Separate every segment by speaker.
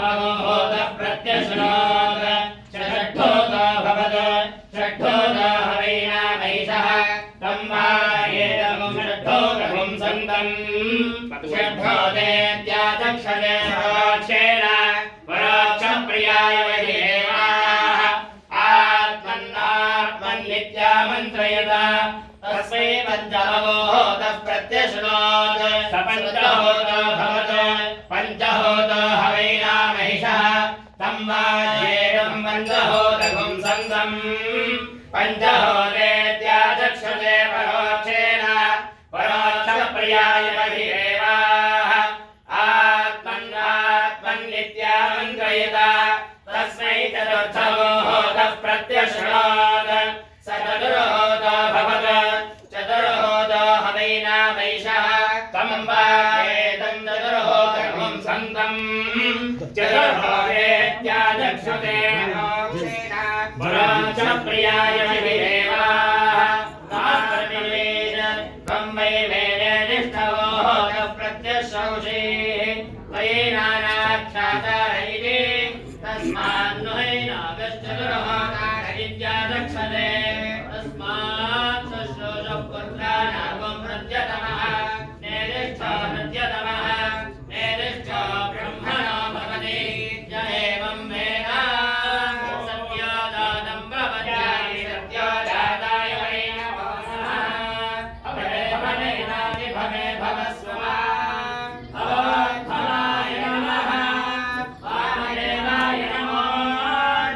Speaker 1: तमोहोतः प्रत्यशृणोत् षष्ठोतो भवत् षष्ठोतो हवैनामैषः तं वा एतमुं षष्ठोतमुं सन्तम् षष्ठोतेत्याचक्षते परोक्षेण परोक्षप्रियाय वैदेवाः आत्मन्नित्यामन्त्रयत तस्मै पञ्चमोहोतः प्रत्यशृणोत् स पञ्चहोतो भवत् पञ्चहोतो हवैनामहिषः तं वा एतं पञ्चहोतगुं सन्तम् पञ्चहोतेत्याचक्षते परोक्षेण परोक्षप्रियाय वैदेवाः आत्मन्नित्यामन्त्रयत तस्मै चतुर्थमोहोतः प्रत्यशृणोत् स चतुर्होतो भवत् चतुर्होतो हवैनामैषः तं वा एतं चतुर्होतगुं सन्तम् चतुर्होतेत्याचक्षते परोक्षप्रियाय वैदेवाः त्वं वै वेदे निष्ठवोहोतः प्रत्यशौषेः त्वयेनानाख्यातारैते तस्मान्नुहैनागश्चतुर्होतार इत्याचक्षते तस्मात् शुश्रूषः पुत्राणागं प्रत्यतमः नेदिष्ठो प्रत्यतमः नेदिष्ठो ब्रह्मणो भवति य एवं वेद सत्योदातं प्रपद्यानि सत्योदाताय वै नमो नमः भवे भवेनादि भवे भवस्वः भवद्भवाय नमः वामदेवाय नमो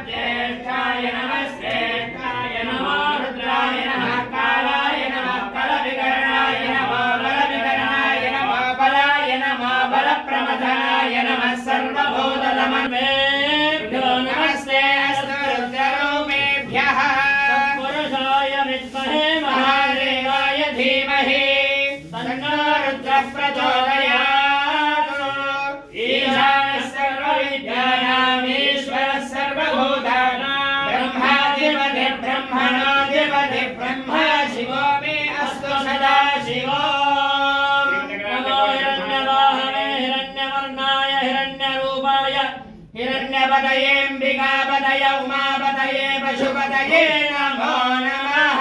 Speaker 1: ज्येष्ठाय नमः श्रेष्ठाय नमो रुद्राय नमः कालाय नमः कलविकरणाय नमो बलविकरणाय नमो बलाय नमो बलप्रमथनाय नमः सर्वभूतनमस्तेभ्यो नमस्ते अस्तु रुद्ररूपेभ्यः तत्पुरुषाय विद्महे महादेवाय धीमहि तन्नो रुद्रः प्रचोदयात् ईशानः सर्वविद्यानाम् ईश्वरः सर्वभूतानां ब्रह्माधिपतिः ब्रह्मणोऽधिपतिः ब्रह्मा शिवो मे अस्तु सदा शिवो नमो हिरण्यवाहने हिरण्यवर्णाय हिरण्यरूपाय हिरण्यपतयेऽम्बिकापतय उमापतये पशुपतये नमो नमः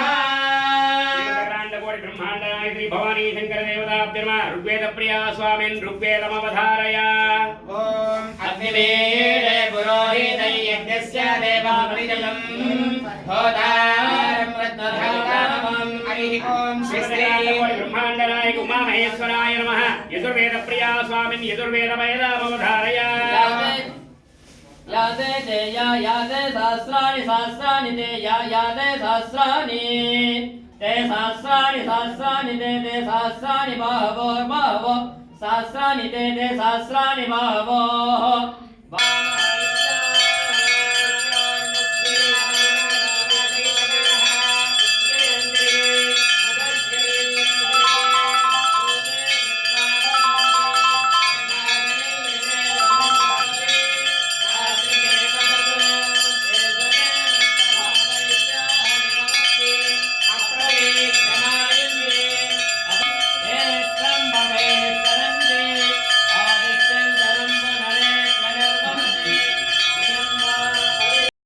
Speaker 1: ब्रह्माण्डनायत्री भवानी शंकर देवताभ्यर्मा ऋग्वेद प्रिया स्वामिन् ऋग्वेदमवधारय ॐ अग्निवीरे पुरोहितै यज्ञस्य देवामृतम् होतारं रत्नधातामम् हरिः ॐ श्री ब्रह्माण्डनायक उमामहेश्वराय नमः यजुर्वेद प्रिया स्वामिन् यजुर्वेदमवधारय
Speaker 2: यादे ते यादे सहस्राणि सहस्राणि ते यादे सहस्राणि ते सहस्राणि सहस्राणि ते सहस्राणि बहवो बहवो सहस्राणि ते सहस्राणि बहवो